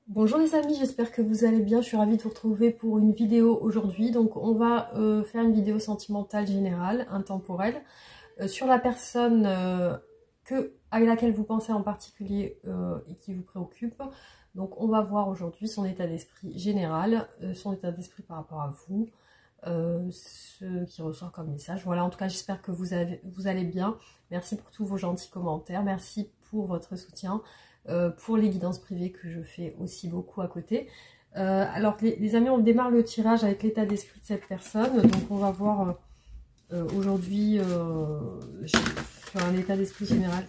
Bonjour les amis, j'espère que vous allez bien. Je suis ravie de vous retrouver pour une vidéo aujourd'hui. Donc on va faire une vidéo sentimentale générale, intemporelle, sur la personne à laquelle vous pensez en particulier et qui vous préoccupe. Donc on va voir aujourd'hui son état d'esprit général, son état d'esprit par rapport à vous, ce qui ressort comme message. Voilà, en tout cas j'espère que vous allez bien. Merci pour tous vos gentils commentaires, merci pour votre soutien. Pour les guidances privées que je fais aussi beaucoup à côté. Alors les amis, on démarre le tirage avec l'état d'esprit de cette personne. Donc on va voir aujourd'hui sur un état d'esprit général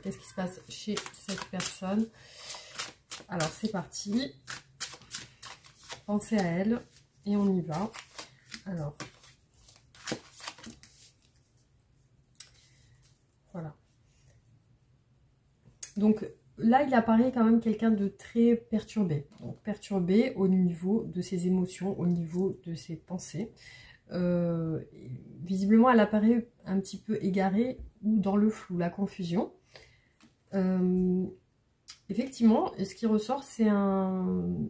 qu'est-ce qui se passe chez cette personne. Alors c'est parti, pensez à elle et on y va. Alors voilà, donc là, il apparaît quand même quelqu'un de très perturbé. Donc, perturbé au niveau de ses émotions, au niveau de ses pensées. Visiblement, elle apparaît un petit peu égarée ou dans le flou, la confusion. Effectivement, ce qui ressort, c'est un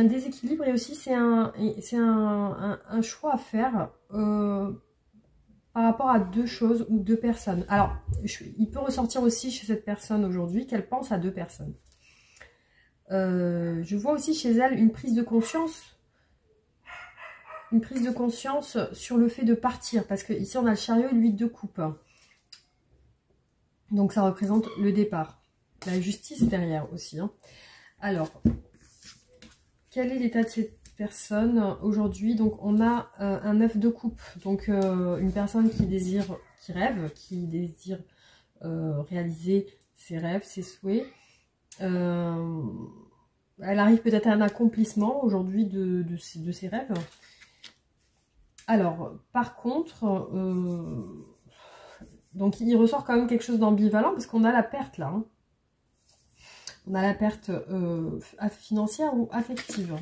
déséquilibre et aussi c'est un choix à faire par rapport à deux choses ou deux personnes. Alors, il peut ressortir aussi chez cette personne aujourd'hui qu'elle pense à deux personnes. Je vois aussi chez elle une prise de conscience. Une prise de conscience sur le fait de partir. Parce que ici, on a le chariot et le 8 de coupe. Donc, ça représente le départ. La justice derrière aussi. Hein. Alors, quel est l'état de cette personne aujourd'hui? Donc on a un 9 de coupe, donc une personne qui rêve, qui désire réaliser ses rêves, ses souhaits. Elle arrive peut-être à un accomplissement aujourd'hui de ses rêves. Alors par contre, donc il ressort quand même quelque chose d'ambivalent parce qu'on a la perte là. Hein. On a la perte financière ou affective.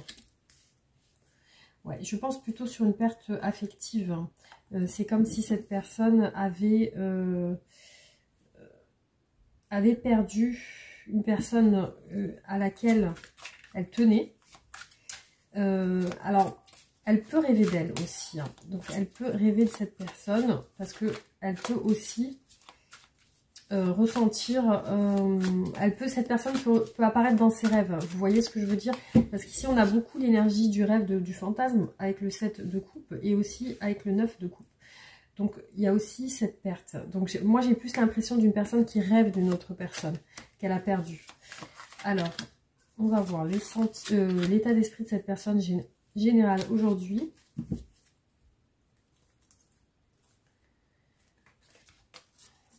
Ouais, je pense plutôt sur une perte affective. C'est comme si cette personne avait perdu une personne à laquelle elle tenait. Alors, elle peut rêver d'elle aussi. Hein. Donc, elle peut rêver de cette personne parce qu'elle peut aussi ressentir, cette personne peut apparaître dans ses rêves. Vous voyez ce que je veux dire? Parce qu'ici on a beaucoup l'énergie du rêve, du fantasme avec le 7 de coupe et aussi avec le 9 de coupe. Donc il y a aussi cette perte. Donc moi j'ai plus l'impression d'une personne qui rêve d'une autre personne qu'elle a perdue. Alors on va voir l'état d'esprit de cette personne générale aujourd'hui.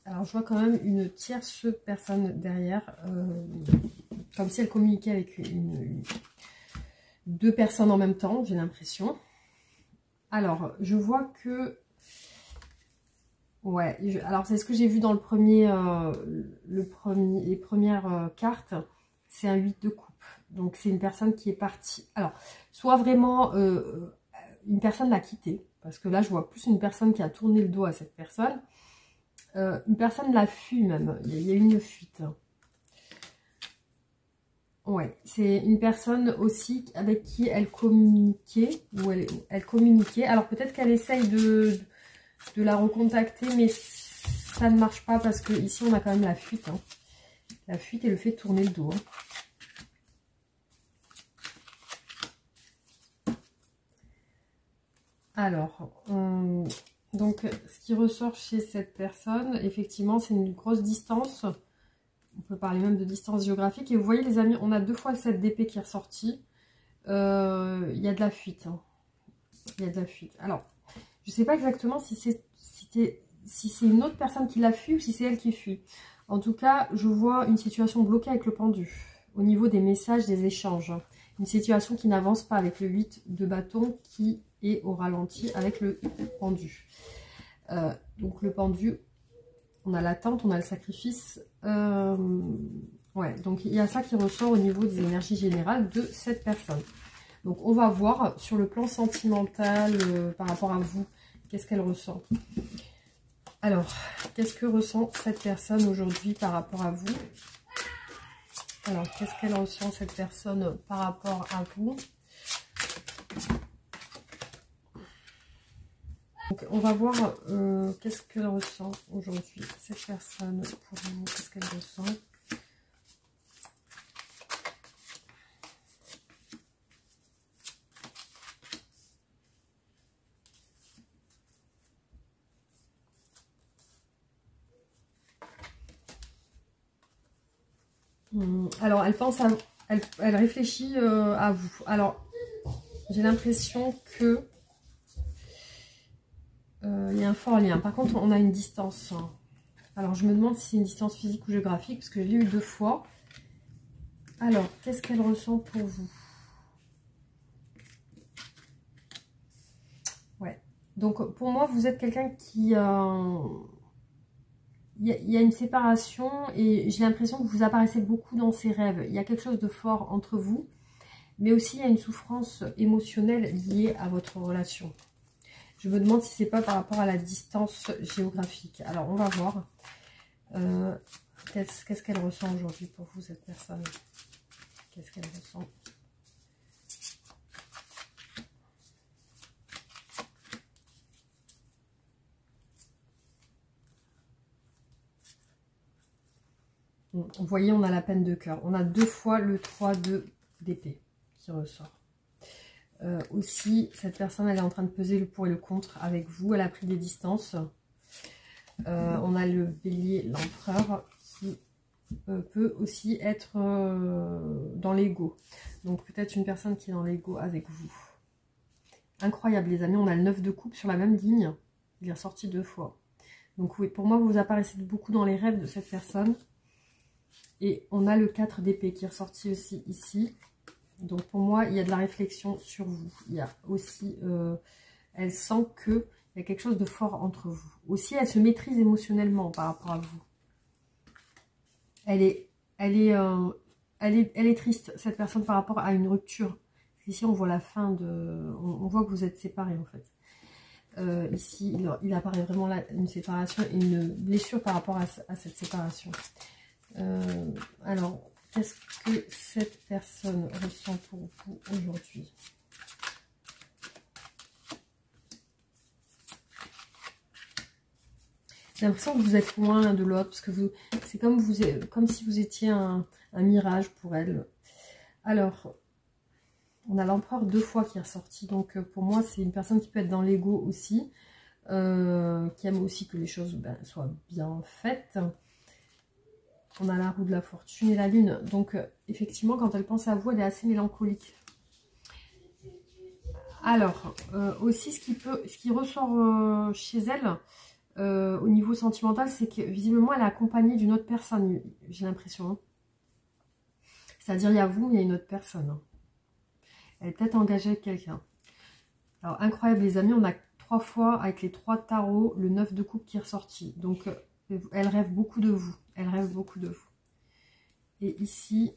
Alors, je vois quand même une tierce personne derrière, comme si elle communiquait avec deux personnes en même temps, j'ai l'impression. Alors, je vois que... Ouais, alors c'est ce que j'ai vu dans les premières cartes, c'est un 8 de coupe. Donc, c'est une personne qui est partie... Alors, soit vraiment une personne l'a quitté, parce que là, je vois plus une personne qui a tourné le dos à cette personne. Une personne l'a fui même, il y a eu une fuite. Ouais, c'est une personne aussi avec qui elle communiquait, ou elle communiquait. Alors peut-être qu'elle essaye de la recontacter, mais ça ne marche pas parce que ici on a quand même la fuite. Hein. La fuite et le fait de tourner le dos. Hein. Alors, donc, ce qui ressort chez cette personne, effectivement, c'est une grosse distance. On peut parler même de distance géographique. Et vous voyez, les amis, on a deux fois le 7 d'épée qui est ressorti. Il y a de la fuite. Hein. Il y a de la fuite. Alors, je ne sais pas exactement si c'est une autre personne qui l'a fui ou si c'est elle qui fuit. En tout cas, je vois une situation bloquée avec le pendu. Au niveau des messages, des échanges. Une situation qui n'avance pas avec le 8 de bâton qui est au ralenti avec le pendu. Donc le pendu, on a l'attente, on a le sacrifice. Ouais, donc il y a ça qui ressort au niveau des énergies générales de cette personne. Donc on va voir sur le plan sentimental par rapport à vous, qu'est-ce qu'elle ressent. Alors, qu'est-ce que ressent cette personne aujourd'hui par rapport à vous? Alors, qu'est-ce qu'elle ressent, cette personne, par rapport à vous? Donc, on va voir qu'est-ce qu'elle ressent aujourd'hui, cette personne, pour vous. Qu'est-ce qu'elle ressent? Alors, elle pense à... Elle réfléchit à vous. Alors, j'ai l'impression que... il y a un fort lien. Par contre, on a une distance. Alors, je me demande si c'est une distance physique ou géographique, parce que je l'ai eu 2 fois. Alors, qu'est-ce qu'elle ressent pour vous? Ouais. Donc, pour moi, vous êtes quelqu'un qui... Il y a une séparation et j'ai l'impression que vous apparaissez beaucoup dans ses rêves. Il y a quelque chose de fort entre vous, mais aussi il y a une souffrance émotionnelle liée à votre relation. Je me demande si c'est pas par rapport à la distance géographique. Alors, on va voir. Qu'est-ce qu'elle ressent aujourd'hui pour vous, cette personne? Qu'est-ce qu'elle ressent? Vous voyez, on a la peine de cœur. On a 2 fois le 3 d'épée qui ressort. Aussi, cette personne, elle est en train de peser le pour et le contre avec vous. Elle a pris des distances. On a le bélier, l'empereur, qui peut aussi être dans l'ego. Donc, peut-être une personne qui est dans l'ego avec vous. Incroyable, les amis. On a le 9 de coupe sur la même ligne. Il est ressorti 2 fois. Donc, oui, pour moi, vous apparaissez beaucoup dans les rêves de cette personne. Et on a le 4 d'épée qui est ressorti aussi ici. Donc pour moi, il y a de la réflexion sur vous. Il y a aussi, elle sent qu'il y a quelque chose de fort entre vous. Aussi, elle se maîtrise émotionnellement par rapport à vous. Elle est triste, cette personne, par rapport à une rupture. Ici, on voit la fin de... On voit que vous êtes séparés, en fait. Ici, il apparaît vraiment là une séparation et une blessure par rapport à cette séparation. Alors, qu'est-ce que cette personne ressent pour vous aujourd'hui? J'ai l'impression que vous êtes loin l'un de l'autre, parce que c'est comme si vous étiez un mirage pour elle. Alors, on a l'empereur 2 fois qui est ressorti, donc pour moi, c'est une personne qui peut être dans l'ego aussi, qui aime aussi que les choses soient bien faites. On a la roue de la fortune et la lune. Donc, effectivement, quand elle pense à vous, elle est assez mélancolique. Alors, aussi, ce qui ressort chez elle, au niveau sentimental, c'est que, visiblement, elle est accompagnée d'une autre personne, j'ai l'impression. Hein. C'est-à-dire, il y a vous, mais il y a une autre personne. Hein. Elle est peut-être engagée avec quelqu'un. Alors, incroyable, les amis, on a 3 fois, avec les 3 tarots, le 9 de coupe qui est ressorti. Donc, elle rêve beaucoup de vous. Elle rêve beaucoup de vous. Et ici,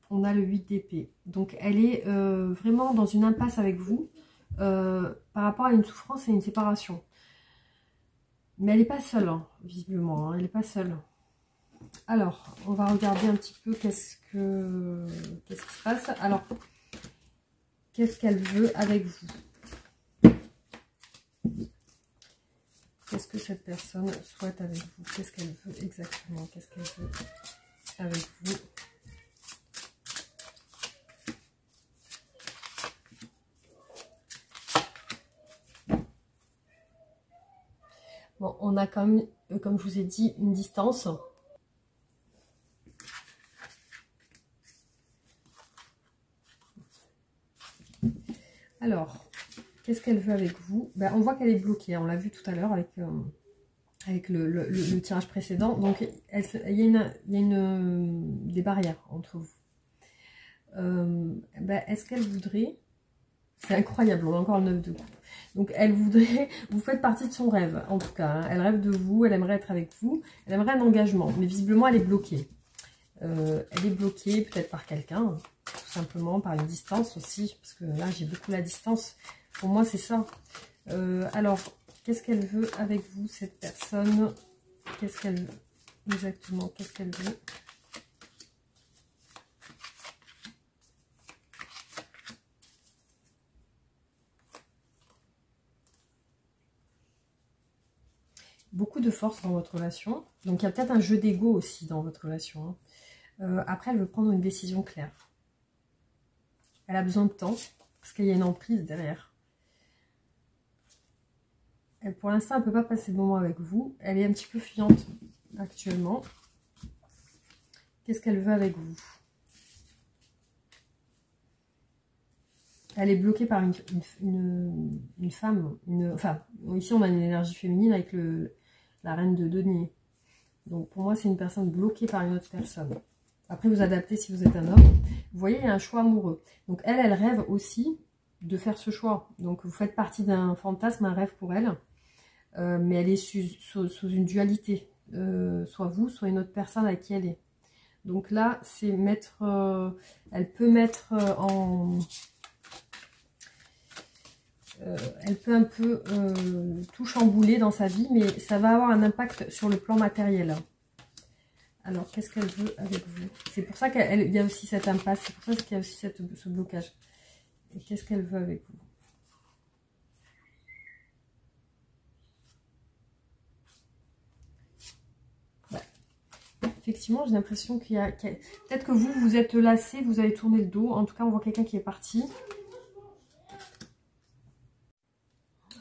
on a le 8 d'épée. Donc, elle est vraiment dans une impasse avec vous par rapport à une souffrance et une séparation. Mais elle n'est pas seule, hein, visiblement. Hein, elle n'est pas seule. Alors, on va regarder un petit peu qu'est-ce qui se passe. Alors, qu'est-ce qu'elle veut avec vous? Qu'est-ce que cette personne souhaite avec vous? Qu'est-ce qu'elle veut exactement? Qu'est-ce qu'elle veut avec vous? Bon, on a quand même, comme je vous ai dit, une distance. Alors, qu'est-ce qu'elle veut avec vous? On voit qu'elle est bloquée, on l'a vu tout à l'heure avec le tirage précédent. Donc, il y a des barrières entre vous. Est-ce qu'elle voudrait... C'est incroyable, on a encore le 9 de coupe. Donc, elle voudrait... Vous faites partie de son rêve, en tout cas. Hein. Elle rêve de vous, elle aimerait être avec vous. Elle aimerait un engagement, mais visiblement, elle est bloquée. Elle est bloquée peut-être par quelqu'un, tout simplement, par une distance aussi. Parce que là, j'ai beaucoup la distance. Pour moi, c'est ça. Alors, qu'est-ce qu'elle veut avec vous, cette personne? Qu'est-ce qu'elle veut exactement? Qu'est-ce qu'elle veut? beaucoup de force dans votre relation. Donc il y a peut-être un jeu d'ego aussi dans votre relation. Hein. Après, elle veut prendre une décision claire. Elle a besoin de temps, parce qu'il y a une emprise derrière. Elle, pour l'instant, elle ne peut pas passer de moment avec vous. Elle est un petit peu fuyante actuellement. Qu'est-ce qu'elle veut avec vous? Elle est bloquée par une femme. Enfin, ici, on a une énergie féminine avec la reine de denier. Donc, pour moi, c'est une personne bloquée par une autre personne. Après, vous adaptez si vous êtes un homme. Vous voyez, il y a un choix amoureux. Donc, elle rêve aussi de faire ce choix. Donc, vous faites partie d'un fantasme, un rêve pour elle. Mais elle est sous une dualité. Soit vous, soit une autre personne avec qui elle est. Donc là, c'est mettre... elle peut mettre en... elle peut un peu tout chambouler dans sa vie, mais ça va avoir un impact sur le plan matériel. Alors, qu'est-ce qu'elle veut avec vous? C'est pour ça qu'il y a aussi cette impasse, c'est pour ça qu'il y a aussi ce blocage. Et qu'est-ce qu'elle veut avec vous? Effectivement, j'ai l'impression qu'il y a... Peut-être que vous êtes lassé, vous avez tourné le dos. En tout cas, on voit quelqu'un qui est parti.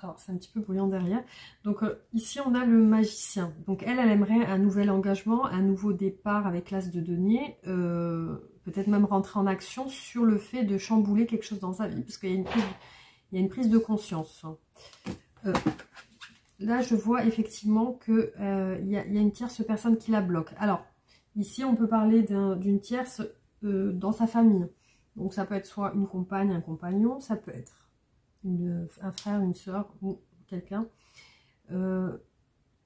Alors, c'est un petit peu bruyant derrière. Donc, ici, on a le magicien. Donc, elle aimerait un nouvel engagement, un nouveau départ avec l'as de denier. Peut-être même rentrer en action sur le fait de chambouler quelque chose dans sa vie. Parce qu'il y a une prise de conscience. Là, je vois effectivement qu'il y a une tierce personne qui la bloque. Alors, ici, on peut parler d'une tierce dans sa famille. Donc, ça peut être soit une compagne, un compagnon, ça peut être un frère, une soeur ou quelqu'un.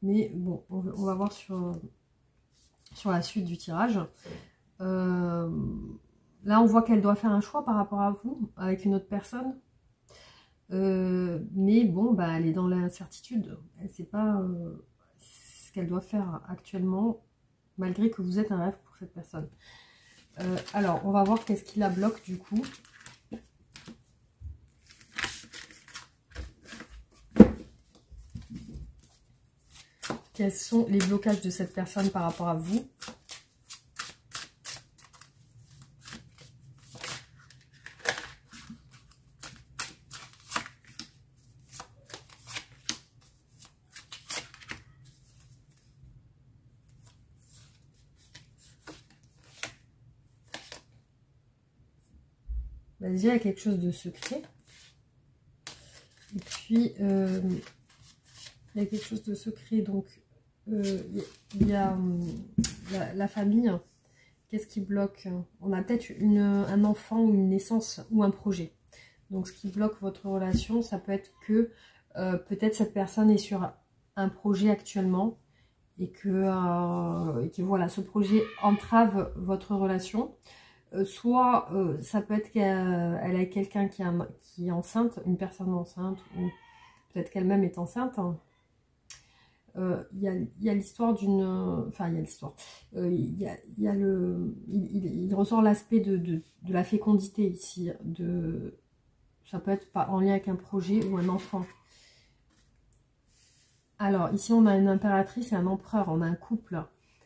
Mais bon, on va voir sur la suite du tirage. Là, on voit qu'elle doit faire un choix par rapport à vous, avec une autre personne. Mais bon, bah, elle est dans l'incertitude. Elle ne sait pas ce qu'elle doit faire actuellement, malgré que vous êtes un rêve pour cette personne. Alors, on va voir qu'est-ce qui la bloque du coup. Quels sont les blocages de cette personne par rapport à vous? Bah, déjà, il y a quelque chose de secret. Et puis, il y a quelque chose de secret. Donc, il y a la famille. Qu'est-ce qui bloque? On a peut-être un enfant ou une naissance ou un projet. Donc, ce qui bloque votre relation, ça peut être que peut-être cette personne est sur un projet actuellement et que voilà, ce projet entrave votre relation. Soit ça peut être qu'elle a quelqu'un qui est enceinte, une personne enceinte, ou peut-être qu'elle-même est enceinte. Il y a l'histoire d'une... Enfin, il y a l'histoire. Il ressort l'aspect de la fécondité ici. Ça peut être en lien avec un projet ou un enfant. Alors, ici, on a une impératrice et un empereur. On a un couple.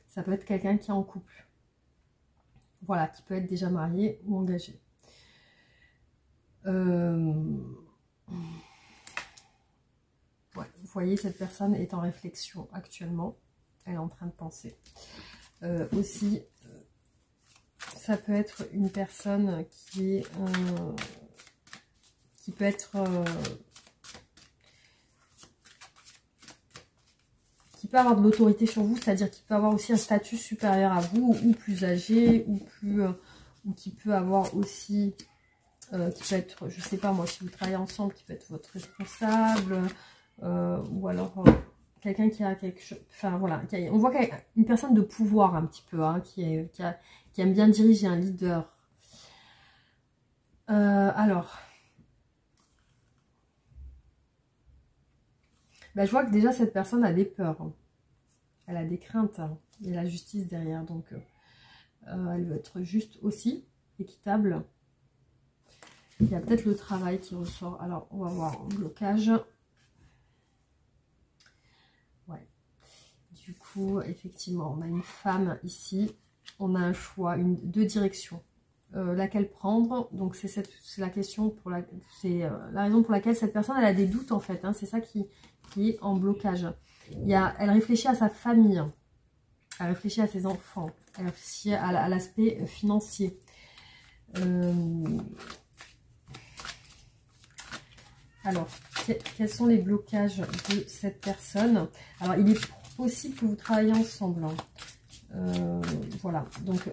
Ça peut être quelqu'un qui est en couple. Voilà, qui peut être déjà marié ou engagé. Ouais, vous voyez, cette personne est en réflexion actuellement. Elle est en train de penser. Aussi, ça peut être une personne qui peut être... qui peut avoir de l'autorité sur vous, c'est-à-dire qui peut avoir aussi un statut supérieur à vous, ou plus âgé, ou qui peut avoir aussi... qui peut être, je sais pas moi, si vous travaillez ensemble, qui peut être votre responsable... ou alors quelqu'un qui a quelque chose, enfin voilà, on voit qu'il y a une personne de pouvoir un petit peu, hein, qui aime bien diriger, un leader. Alors, bah, je vois que déjà cette personne a des peurs, hein. Elle a des craintes, hein. Il y a la justice derrière, donc elle veut être juste aussi, équitable. Il y a peut-être le travail qui ressort, alors on va voir, blocage. Du coup, effectivement, on a une femme ici. On a un choix, deux directions. Laquelle prendre? Donc c'est la question c'est la raison pour laquelle cette personne elle a des doutes en fait. Hein, c'est ça qui est en blocage. Elle réfléchit à sa famille, elle réfléchit à ses enfants, elle réfléchit à l'aspect financier. Alors, quels sont les blocages de cette personne? Alors, il est possible que vous travaillez ensemble. Hein. Voilà, donc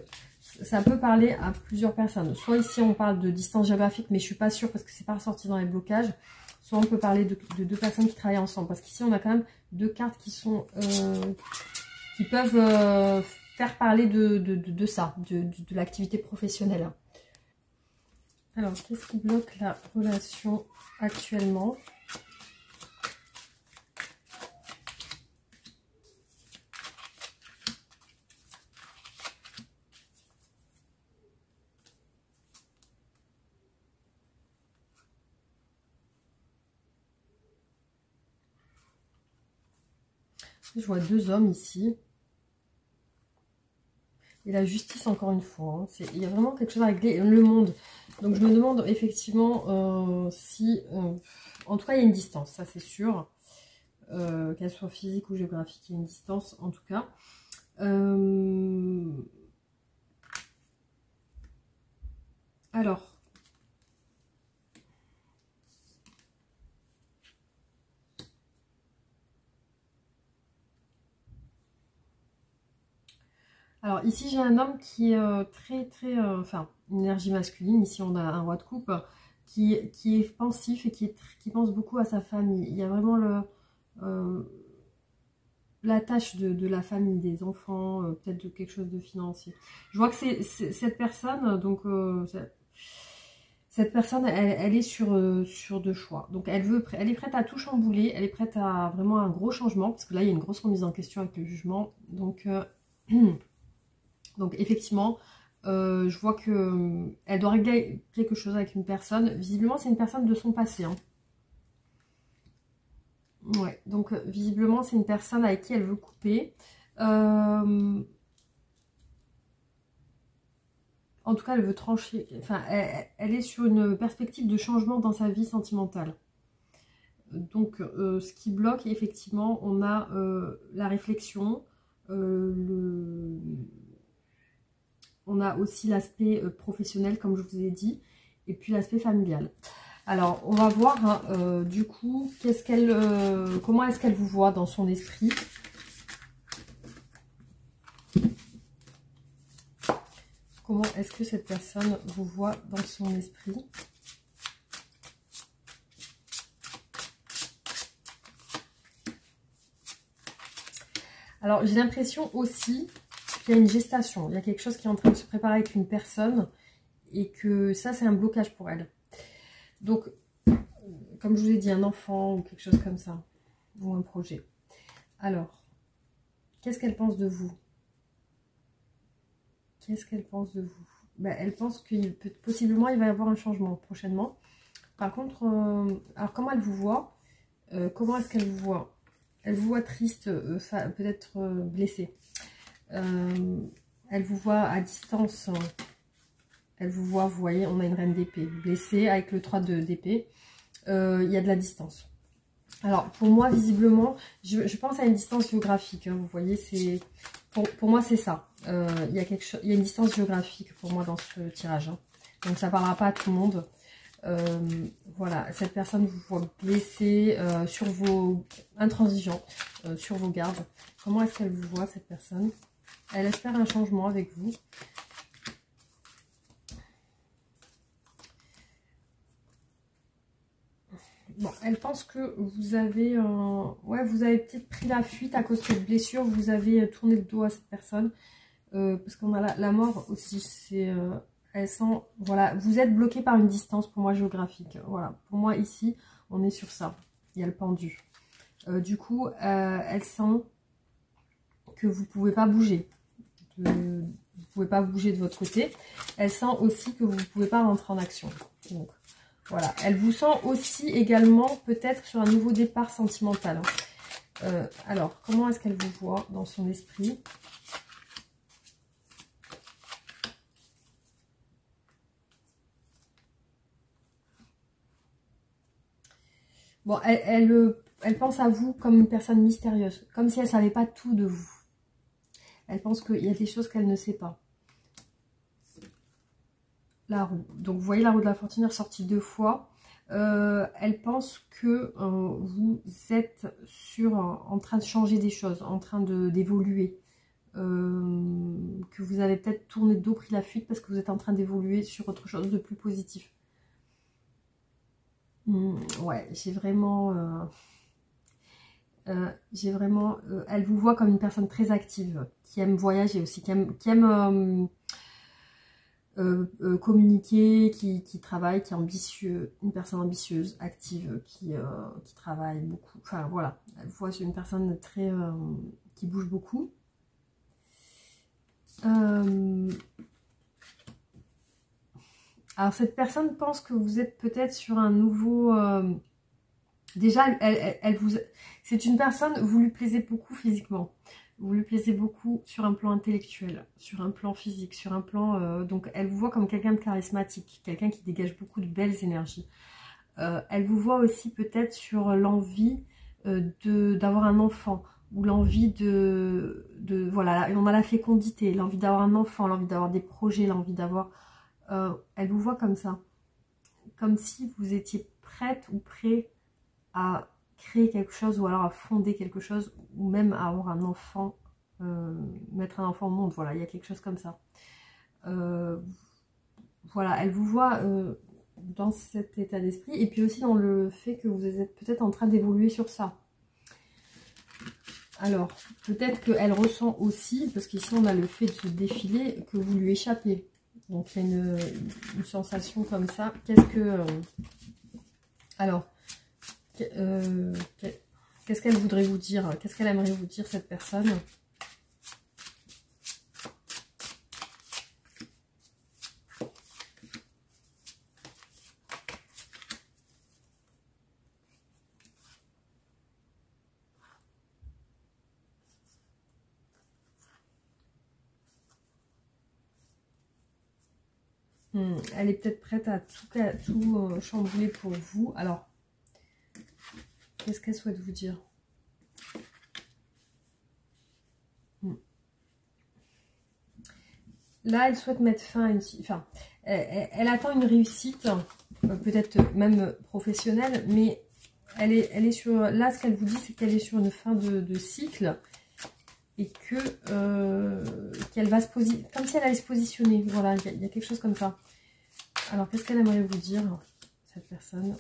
ça peut parler à plusieurs personnes. Soit ici, on parle de distance géographique, mais je ne suis pas sûre parce que c'est pas ressorti dans les blocages. Soit on peut parler de deux personnes qui travaillent ensemble. Parce qu'ici, on a quand même deux cartes qui sont qui peuvent faire parler de ça, de l'activité professionnelle. Alors, qu'est-ce qui bloque la relation actuellement? Je vois deux hommes ici. Et la justice encore une fois. Hein. Il y a vraiment quelque chose à régler. Le monde. Donc je me demande effectivement si... en tout cas, il y a une distance, ça c'est sûr. Qu'elle soit physique ou géographique, il y a une distance en tout cas. Alors... Alors ici j'ai un homme qui est enfin une énergie masculine, ici on a un roi de coupe, qui est pensif et qui pense beaucoup à sa famille. Il y a vraiment l'attache de la famille, des enfants, peut-être de quelque chose de financier. Je vois que c'est cette personne, donc cette personne elle est sur deux choix. Donc elle est prête à tout chambouler, elle est prête à vraiment un gros changement, parce que là il y a une grosse remise en question avec le jugement. Donc effectivement, je vois que elle doit régler quelque chose avec une personne. Visiblement, c'est une personne de son passé. Hein. Ouais, donc visiblement, c'est une personne avec qui elle veut couper. En tout cas, elle veut trancher. Enfin, elle est sur une perspective de changement dans sa vie sentimentale. Donc, ce qui bloque, effectivement, on a la réflexion, on a aussi l'aspect professionnel, comme je vous ai dit, et puis l'aspect familial. Alors, on va voir, hein, du coup, comment est-ce qu'elle vous voit dans son esprit? Comment est-ce que cette personne vous voit dans son esprit? Alors, j'ai l'impression aussi qu'il y a une gestation. Il y a quelque chose qui est en train de se préparer avec une personne et que ça, c'est un blocage pour elle. Donc, comme je vous ai dit, un enfant ou quelque chose comme ça, ou un projet. Alors, qu'est-ce qu'elle pense de vous? Qu'est-ce qu'elle pense de vous? Ben, elle pense que possiblement, il va y avoir un changement prochainement. Par contre, alors comment elle vous voit? Comment est-ce qu'elle vous voit? Elle vous voit triste, peut-être blessée. Elle vous voit à distance. Elle vous voit, vous voyez, on a une reine d'épée. Blessée avec le 3 d'épée. Il y a de la distance. Alors, pour moi, visiblement, je pense à une distance géographique. Hein, vous voyez, c'est pour moi, c'est ça. Il y a une distance géographique pour moi dans ce tirage. Hein. Donc, ça ne parlera pas à tout le monde. Voilà, cette personne vous voit blessé, intransigeant, sur vos gardes. Comment est-ce qu'elle vous voit, cette personne? Elle espère un changement avec vous. Bon, elle pense que vous avez, vous avez peut-être pris la fuite à cause de cette blessure. Vous avez tourné le dos à cette personne. Parce qu'on a la mort aussi. Elle sent, voilà, vous êtes bloqué par une distance pour moi géographique. Voilà, pour moi ici, on est sur ça. Il y a le pendu. Du coup, elle sent que vous ne pouvez pas bouger. Vous ne pouvez pas bouger de votre côté. Elle sent aussi que vous ne pouvez pas rentrer en action. Donc, voilà. Elle vous sent aussi également peut-être sur un nouveau départ sentimental. Alors, comment est-ce qu'elle vous voit dans son esprit? Bon, elle pense à vous comme une personne mystérieuse, comme si elle ne savait pas tout de vous. Elle pense qu'il y a des choses qu'elle ne sait pas. La roue. Donc, vous voyez la roue de la fortune est ressortie 2 fois. Elle pense que vous êtes en train de changer des choses, en train d'évoluer. Que vous avez peut-être tourné de dos, pris la fuite parce que vous êtes en train d'évoluer sur autre chose de plus positif. Ouais, j'ai vraiment... elle vous voit comme une personne très active, qui aime voyager aussi, qui aime communiquer, qui travaille, qui est ambitieux, une personne ambitieuse, active, qui travaille beaucoup. Enfin voilà, elle voit une personne très qui bouge beaucoup. Alors cette personne pense que vous êtes peut-être sur un nouveau... déjà, c'est une personne, vous lui plaisez beaucoup physiquement. Vous lui plaisez beaucoup sur un plan intellectuel, sur un plan physique, sur un plan... donc elle vous voit comme quelqu'un de charismatique, quelqu'un qui dégage beaucoup de belles énergies. Elle vous voit aussi peut-être sur l'envie d'avoir un enfant, ou l'envie voilà, on a la fécondité, l'envie d'avoir un enfant, l'envie d'avoir des projets, l'envie d'avoir... elle vous voit comme ça, comme si vous étiez prête ou prêt à créer quelque chose, ou alors à fonder quelque chose, ou même à avoir un enfant, mettre un enfant au monde. Voilà, il y a quelque chose comme ça. Voilà, elle vous voit dans cet état d'esprit, et puis aussi dans le fait que vous êtes peut-être en train d'évoluer sur ça. Alors, peut-être qu'elle ressent aussi, parce qu'ici on a le fait de se défiler, que vous lui échappez. Donc il y a une sensation comme ça. Qu'est-ce que... alors, qu'est-ce qu'elle voudrait vous dire? Qu'est-ce qu'elle aimerait vous dire, cette personne? Elle est peut-être prête à tout chambouler pour vous. Alors, qu'est-ce qu'elle souhaite vous dire? Là, elle souhaite mettre fin à une... Enfin, elle attend une réussite, peut-être même professionnelle, mais elle est sur... Là, ce qu'elle vous dit, c'est qu'elle est sur une fin de cycle, et qu'elle va se positionner, comme si elle allait se positionner. Voilà, il y a quelque chose comme ça. Alors, qu'est-ce qu'elle aimerait vous dire, cette personne?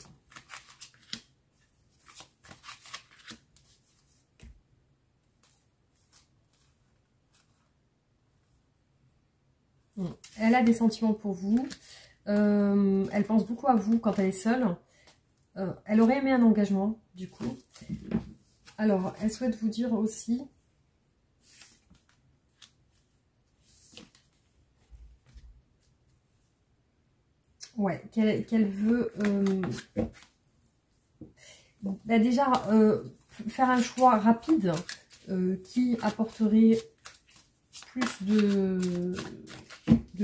Elle a des sentiments pour vous. Elle pense beaucoup à vous quand elle est seule. Elle aurait aimé un engagement, du coup. Alors, elle souhaite vous dire aussi... Ouais, qu'elle veut bah déjà faire un choix rapide qui apporterait plus de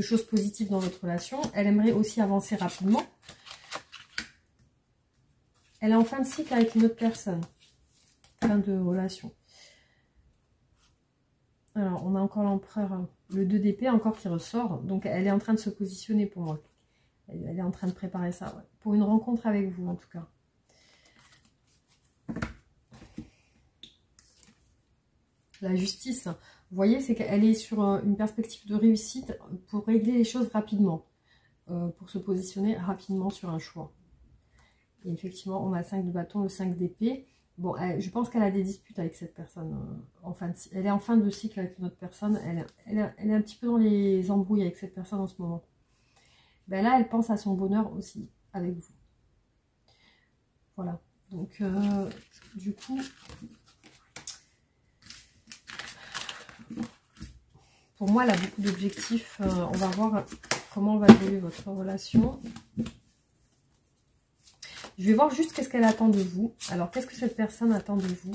choses positives dans votre relation. Elle aimerait aussi avancer rapidement. Elle est en fin de cycle avec une autre personne. Fin de relation. Alors, on a encore l'empereur, le 2 d'épée encore qui ressort. Donc, elle est en train de se positionner pour moi. Elle est en train de préparer ça, ouais. Pour une rencontre avec vous, en tout cas. La justice, vous voyez, c'est qu'elle est sur une perspective de réussite pour régler les choses rapidement. Pour se positionner rapidement sur un choix. Et effectivement, on a le 5 de bâton, le 5 d'épée. Bon, je pense qu'elle a des disputes avec cette personne. Elle est en fin de cycle avec une autre personne. Elle est un petit peu dans les embrouilles avec cette personne en ce moment. Ben là, elle pense à son bonheur aussi avec vous. Voilà. Donc, du coup, pour moi, elle a beaucoup d'objectifs. On va voir comment va évoluer votre relation. Je vais voir juste qu'est-ce qu'elle attend de vous. Alors, qu'est-ce que cette personne attend de vous?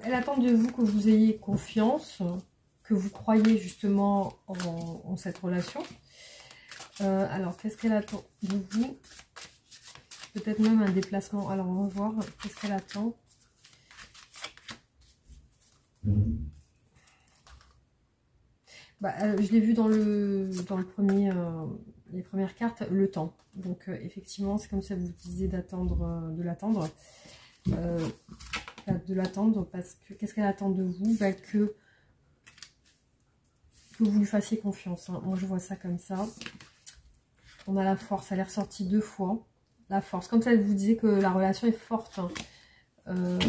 Elle attend de vous que vous ayez confiance, que vous croyez justement en cette relation. Alors, qu'est-ce qu'elle attend de vous? Peut-être même un déplacement. Alors, on va voir qu'est-ce qu'elle attend. Je l'ai vu dans le premier, les premières cartes, le temps. Donc, effectivement, c'est comme ça que vous disiez d'attendre, de l'attendre. Parce que qu'est-ce qu'elle attend de vous? Que vous lui fassiez confiance. Hein. Moi, je vois ça comme ça. On a la force. Elle est ressortie 2 fois. La force. Comme ça, elle vous disait que la relation est forte. Hein.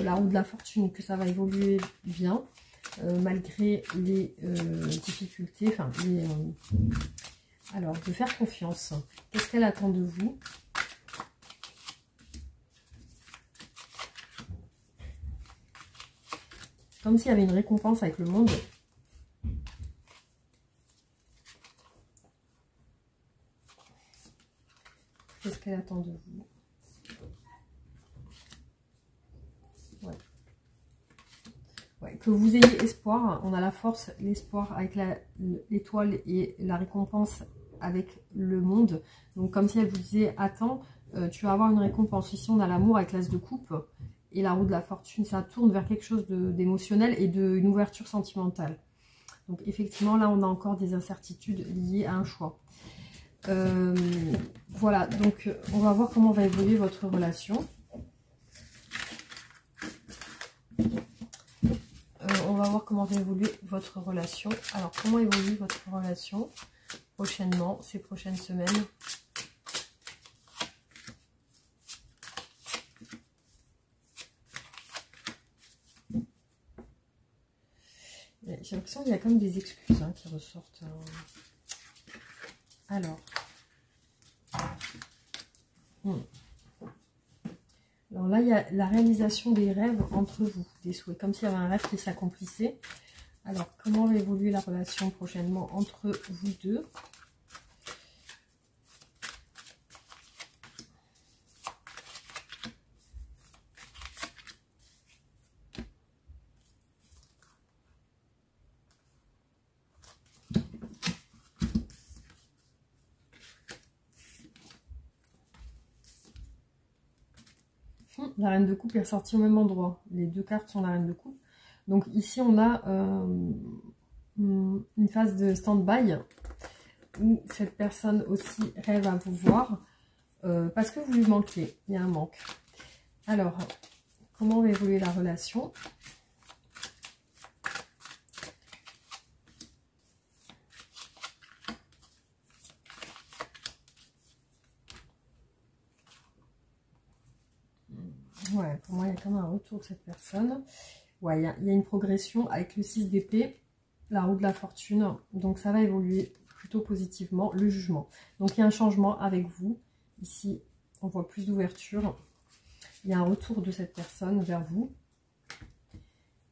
La roue de la fortune, que ça va évoluer bien. Malgré les difficultés. Enfin, alors, de faire confiance. Qu'est-ce qu'elle attend de vous? Comme s'il y avait une récompense avec le monde. Qu'est-ce qu'elle attend de vous? Ouais, que vous ayez espoir. On a la force, l'espoir avec l'étoile et la récompense avec le monde. Donc comme si elle vous disait, attends, tu vas avoir une récompense. Ici on a l'amour avec l'as de coupe. Et la roue de la fortune, ça tourne vers quelque chose d'émotionnel et d'une ouverture sentimentale. Donc effectivement, là, on a encore des incertitudes liées à un choix. Voilà, donc on va voir comment va évoluer votre relation. On va voir comment va évoluer votre relation. Alors, comment évolue votre relation prochainement, ces prochaines semaines? J'ai l'impression qu'il y a comme des excuses qui ressortent. Alors. Alors là, il y a la réalisation des rêves entre vous, des souhaits. Comme s'il y avait un rêve qui s'accomplissait. Alors, comment va évoluer la relation prochainement entre vous deux? La reine de coupe est ressortie au même endroit. Les 2 cartes sont la reine de coupe. Donc ici, on a une phase de stand-by où cette personne aussi rêve à vous voir parce que vous lui manquez. Il y a un manque. Alors, comment va évoluer la relation? Ouais, pour moi, il y a quand même un retour de cette personne. Ouais, il y a une progression avec le 6 d'épée, la roue de la fortune. Donc, ça va évoluer plutôt positivement. Le jugement. Donc, il y a un changement avec vous. Ici, on voit plus d'ouverture. Il y a un retour de cette personne vers vous.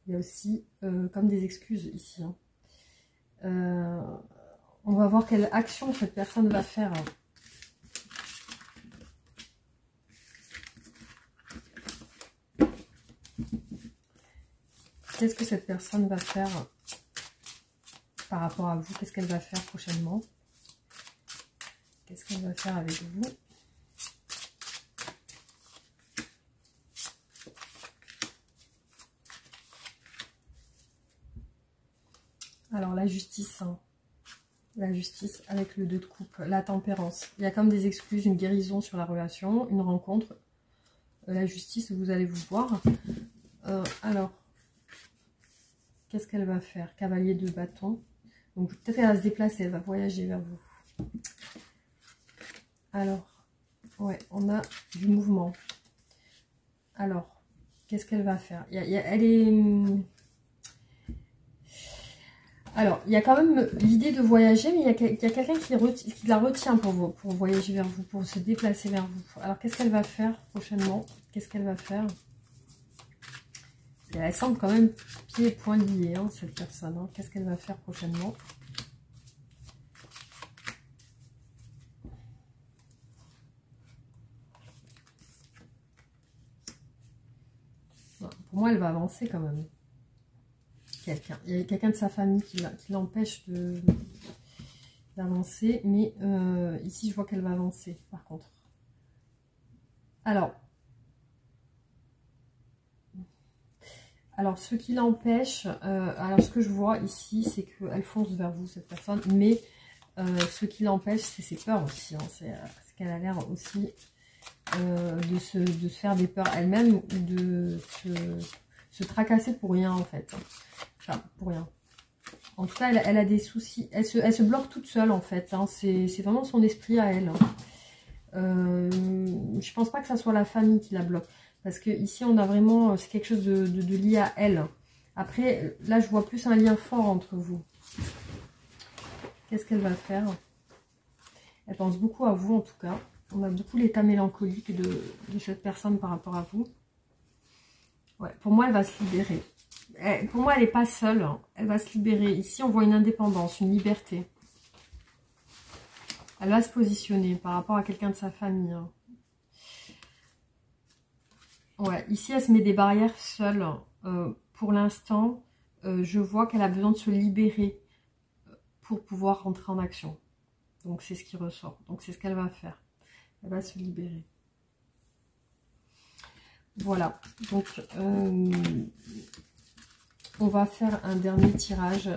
Il y a aussi comme des excuses ici. On va voir quelle action cette personne va faire. Qu'est-ce que cette personne va faire par rapport à vous? Qu'est-ce qu'elle va faire prochainement? Qu'est-ce qu'elle va faire avec vous? Alors, la justice. La justice avec le 2 de coupe. La tempérance. Il y a comme des excuses, une guérison sur la relation, une rencontre. La justice, vous allez vous voir. Alors, qu'est-ce qu'elle va faire? Cavalier de bâton. Donc, peut-être qu'elle va se déplacer, elle va voyager vers vous. Alors, ouais, on a du mouvement. Alors, qu'est-ce qu'elle va faire? Elle est... Alors, il y a quand même l'idée de voyager, mais il y a quelqu'un qui la retient pour voyager vers vous, pour se déplacer vers vous. Alors, qu'est-ce qu'elle va faire prochainement? Qu'est-ce qu'elle va faire? Et elle semble quand même pieds et poings liés, hein, cette personne. Hein. Qu'est-ce qu'elle va faire prochainement? Pour moi, elle va avancer quand même. Il y a quelqu'un de sa famille qui l'empêche d'avancer. Mais ici, je vois qu'elle va avancer, par contre. Alors, ce qui l'empêche, alors ce que je vois ici, c'est qu'elle fonce vers vous, cette personne. Mais ce qui l'empêche, c'est ses peurs aussi. Hein, c'est qu'elle a l'air aussi de se faire des peurs elle-même ou de se tracasser pour rien, en fait. Enfin, pour rien. En tout cas, elle a des soucis. Elle se bloque toute seule, en fait. Hein. C'est vraiment son esprit à elle. Je pense pas que ça soit la famille qui la bloque. Parce que ici, on a vraiment... C'est quelque chose de lié à elle. Après, là, je vois plus un lien fort entre vous. Qu'est-ce qu'elle va faire? Elle pense beaucoup à vous, en tout cas. On a beaucoup l'état mélancolique de cette personne par rapport à vous. Ouais, pour moi, elle va se libérer. Pour moi, elle n'est pas seule. Hein. Elle va se libérer. Ici, on voit une indépendance, une liberté. Elle va se positionner par rapport à quelqu'un de sa famille. Hein. Ouais, ici, elle se met des barrières seule. Pour l'instant, je vois qu'elle a besoin de se libérer pour pouvoir rentrer en action. Donc, c'est ce qui ressort. Donc, c'est ce qu'elle va faire. Elle va se libérer. Voilà. Donc, on va faire un dernier tirage.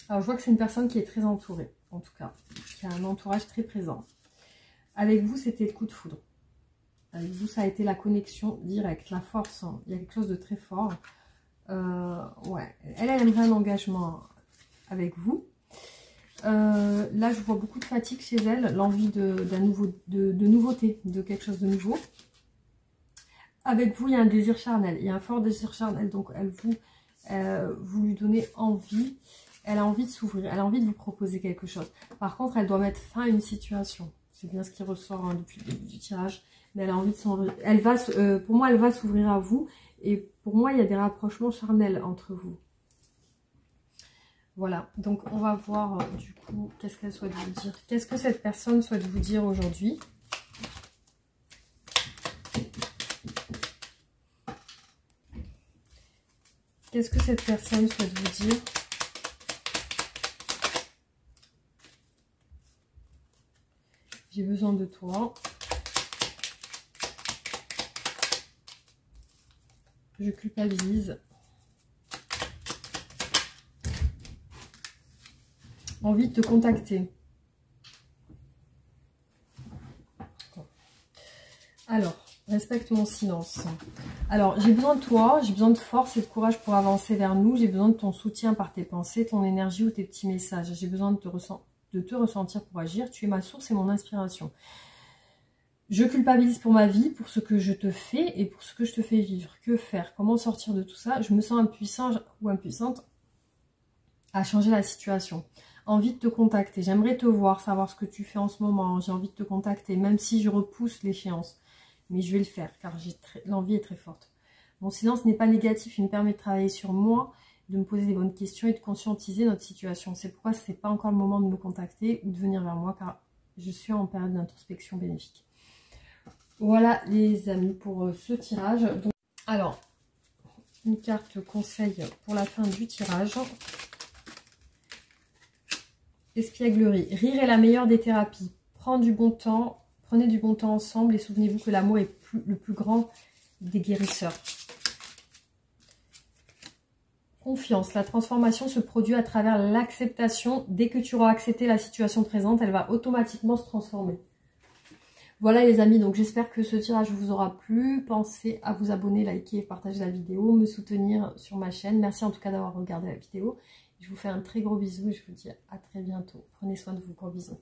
Alors, je vois que c'est une personne qui est très entourée, en tout cas, qui a un entourage très présent. Avec vous, c'était le coup de foudre. Avec vous, ça a été la connexion directe, la force. Hein. Il y a quelque chose de très fort. Ouais, elle aimerait un engagement avec vous. Là, je vois beaucoup de fatigue chez elle, l'envie de nouveauté, de quelque chose de nouveau. Avec vous, il y a un désir charnel. Il y a un fort désir charnel, donc vous lui donnez envie. Elle a envie de s'ouvrir, elle a envie de vous proposer quelque chose. Par contre, elle doit mettre fin à une situation. C'est bien ce qui ressort hein, depuis le début du tirage. Mais elle a envie de s'ouvrir. Pour moi, elle va s'ouvrir à vous. Et pour moi, il y a des rapprochements charnels entre vous. Voilà. Donc, on va voir du coup, qu'est-ce qu'elle souhaite vous dire. Qu'est-ce que cette personne souhaite vous dire aujourd'hui? Qu'est-ce que cette personne souhaite vous dire? J'ai besoin de toi. Je culpabilise. Envie de te contacter. Alors, respecte mon silence. Alors, j'ai besoin de toi, j'ai besoin de force et de courage pour avancer vers nous. J'ai besoin de ton soutien par tes pensées, ton énergie ou tes petits messages. J'ai besoin de te ressentir pour agir. Tu es ma source et mon inspiration. Je culpabilise pour ma vie, pour ce que je te fais et pour ce que je te fais vivre. Que faire? Comment sortir de tout ça? Je me sens impuissant ou impuissante à changer la situation. Envie de te contacter. J'aimerais te voir, savoir ce que tu fais en ce moment. J'ai envie de te contacter, même si je repousse l'échéance. mais je vais le faire car l'envie est très forte. Mon silence n'est pas négatif, il me permet de travailler sur moi, de me poser des bonnes questions et de conscientiser notre situation. C'est pourquoi ce n'est pas encore le moment de me contacter ou de venir vers moi car je suis en période d'introspection bénéfique. Voilà les amis pour ce tirage. Donc, alors, une carte conseil pour la fin du tirage. Espièglerie. Rire est la meilleure des thérapies. Prenez du bon temps ensemble et souvenez-vous que l'amour est le plus grand des guérisseurs. Confiance. La transformation se produit à travers l'acceptation. Dès que tu auras accepté la situation présente, elle va automatiquement se transformer. Voilà les amis, donc j'espère que ce tirage vous aura plu. Pensez à vous abonner, liker et partager la vidéo, me soutenir sur ma chaîne. Merci en tout cas d'avoir regardé la vidéo. Je vous fais un très gros bisou et je vous dis à très bientôt. Prenez soin de vous, gros bisous.